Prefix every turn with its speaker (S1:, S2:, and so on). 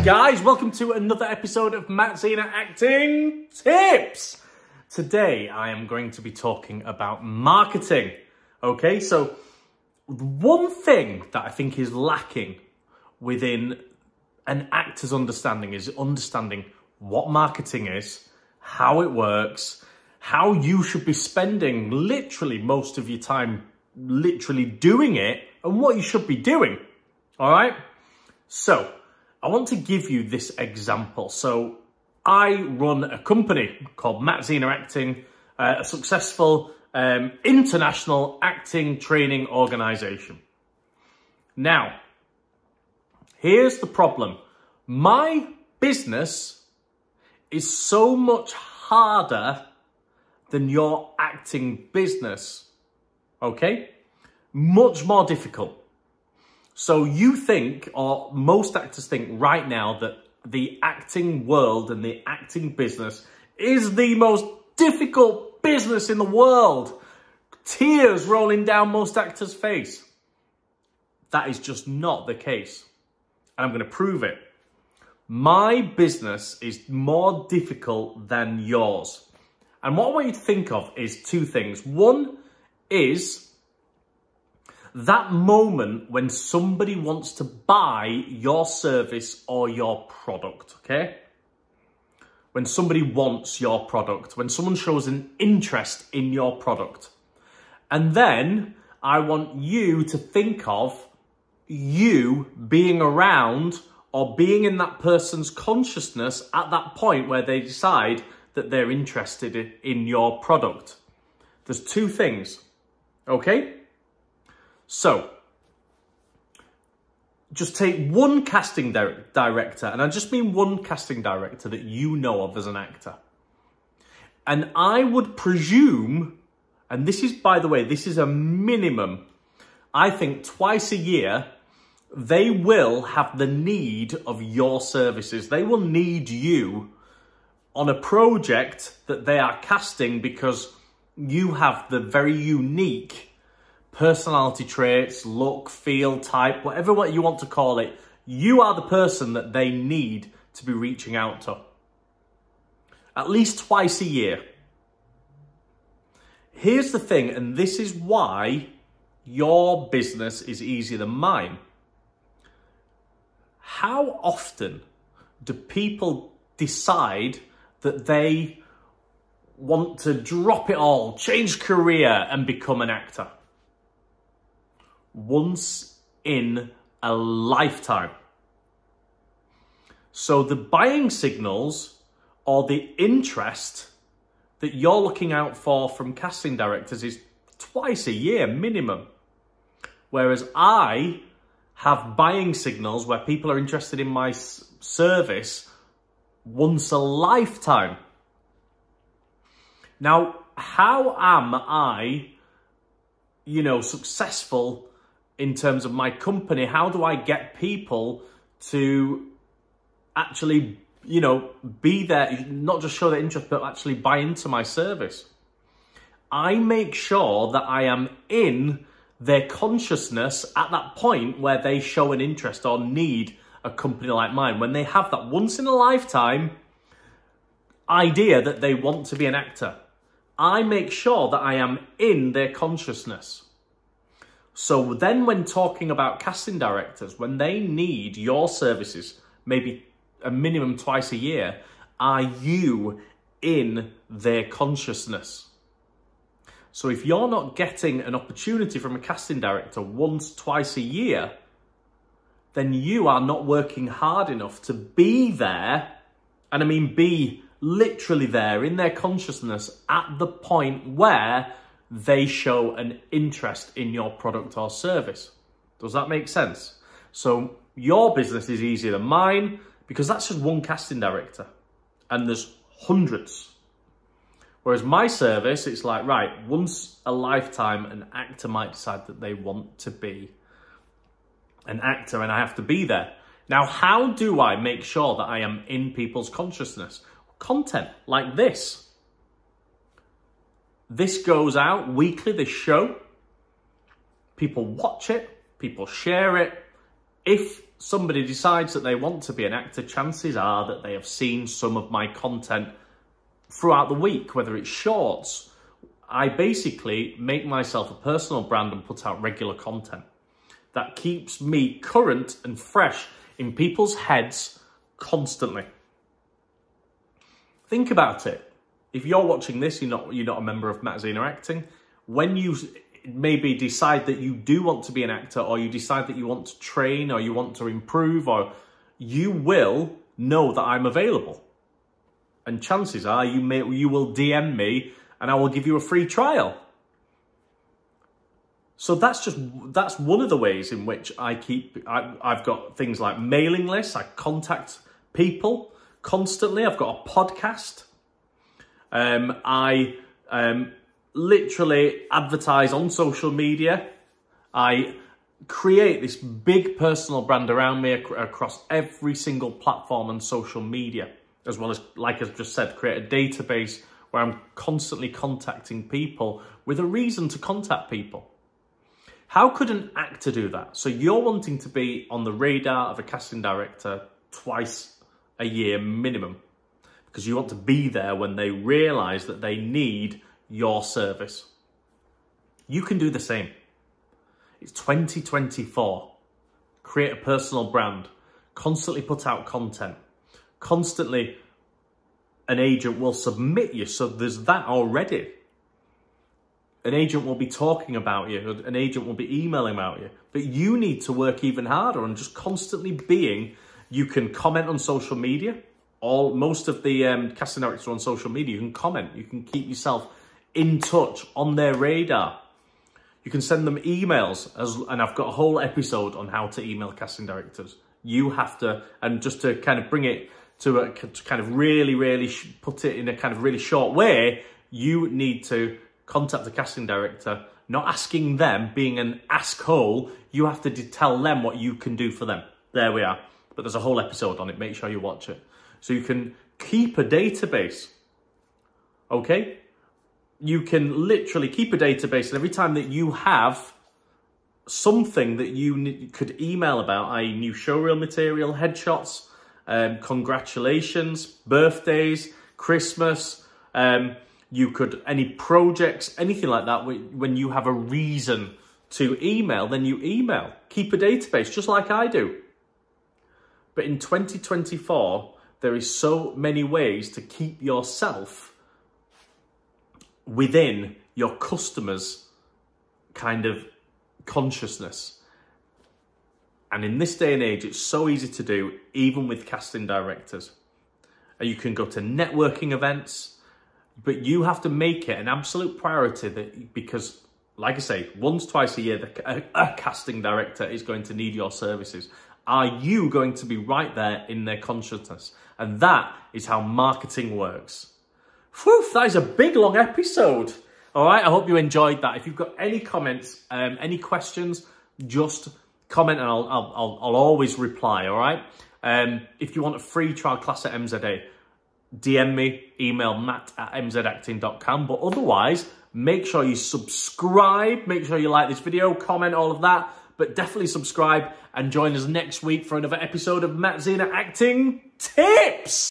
S1: guys, welcome to another episode of Matt Zena Acting Tips. Today I am going to be talking about marketing. Okay, so one thing that I think is lacking within an actor's understanding is understanding what marketing is, how it works, how you should be spending literally most of your time literally doing it, and what you should be doing. All right, so I want to give you this example. So I run a company called Matt Zena Acting, a successful international acting training organization. Now, here's the problem. My business is so much harder than your acting business, okay? Much more difficult. So you think, or most actors think right now, that the acting world and the acting business is the most difficult business in the world. Tears rolling down most actors' face. That is just not the case. And I'm going to prove it. My business is more difficult than yours. And what I want you to think of is two things. One is that moment when somebody wants to buy your service or your product, okay? When somebody wants your product, when someone shows an interest in your product. And then I want you to think of you being around or being in that person's consciousness at that point where they decide that they're interested in your product. There's two things, okay? So, just take one casting director, and I just mean one casting director that you know of as an actor. And I would presume, and this is, by the way, this is a minimum, I think twice a year, they will have the need of your services. They will need you on a project that they are casting because you have the very unique personality traits, look, feel, type, whatever what you want to call it. You are the person that they need to be reaching out to. At least twice a year. Here's the thing, and this is why your business is easier than mine. How often do people decide that they want to drop it all, change career, and become an actor? Once in a lifetime. So the buying signals or the interest that you're looking out for from casting directors is twice a year minimum. Whereas I have buying signals where people are interested in my service once a lifetime. Now, how am I, successful in terms of my company? How do I get people to actually, be there, not just show their interest, but actually buy into my service? I make sure that I am in their consciousness at that point where they show an interest or need a company like mine. When they have that once in a lifetime idea that they want to be an actor, I make sure that I am in their consciousness. So then when talking about casting directors, when they need your services, maybe a minimum twice a year, are you in their consciousness? So if you're not getting an opportunity from a casting director once, twice a year, then you are not working hard enough to be there, and I mean be literally there in their consciousness at the point where they show an interest in your product or service. Does that make sense? So your business is easier than mine because that's just one casting director and there's hundreds. Whereas my service, it's like, right, once a lifetime, an actor might decide that they want to be an actor and I have to be there. Now, how do I make sure that I am in people's consciousness? Content like this. This goes out weekly, this show. People watch it, people share it, if somebody decides that they want to be an actor, chances are that they have seen some of my content throughout the week, whether it's shorts. I basically make myself a personal brand and put out regular content that keeps me current and fresh in people's heads constantly. Think about it. If you're watching this, you're not a member of Matt Zena Acting. When you maybe decide that you do want to be an actor, or you decide that you want to train, or you want to improve, or you will know that I'm available. And chances are you will DM me and I will give you a free trial. So that's one of the ways in which I've got things like mailing lists. I contact people constantly. I've got a podcast. I literally advertise on social media. I create this big personal brand around me across every single platform and social media, as well as, like I've just said, create a database where I'm constantly contacting people with a reason to contact people. How could an actor do that? So you're wanting to be on the radar of a casting director twice a year minimum, because you want to be there when they realise that they need your service. You can do the same. It's 2024. Create a personal brand. Constantly put out content. Constantly, an agent will submit you, so there's that already. An agent will be talking about you, an agent will be emailing about you, but you need to work even harder and just constantly being. You can comment on social media. Most of the casting directors are on social media. You can comment, you can keep yourself in touch, on their radar. You can send them emails, and I've got a whole episode on how to email casting directors. You have to, and just to kind of bring it to kind of really put it in a kind of really short way, you need to contact the casting director, not asking them, being an ask-hole. You have to tell them what you can do for them. There we are. But there's a whole episode on it. Make sure you watch it. So you can keep a database, okay? You can literally keep a database, and every time that you have something that you could email about, i.e. new showreel material, headshots, congratulations, birthdays, Christmas, you could, any projects, anything like that, when you have a reason to email, then you email. Keep a database, just like I do. But in 2024, there is so many ways to keep yourself within your customers' kind of consciousness. And in this day and age, it's so easy to do, even with casting directors. And you can go to networking events, but you have to make it an absolute priority because, like I say, once, twice a year, a casting director is going to need your services. Are you going to be right there in their consciousness? And that is how marketing works. Whew, that is a big, long episode. All right, I hope you enjoyed that. If you've got any comments, any questions, just comment and I'll always reply, all right? If you want a free trial class at MZA, DM me, email matt@mzacting.com. But otherwise, make sure you subscribe, make sure you like this video, comment, all of that. But definitely subscribe and join us next week for another episode of Matt Zena Acting Tips.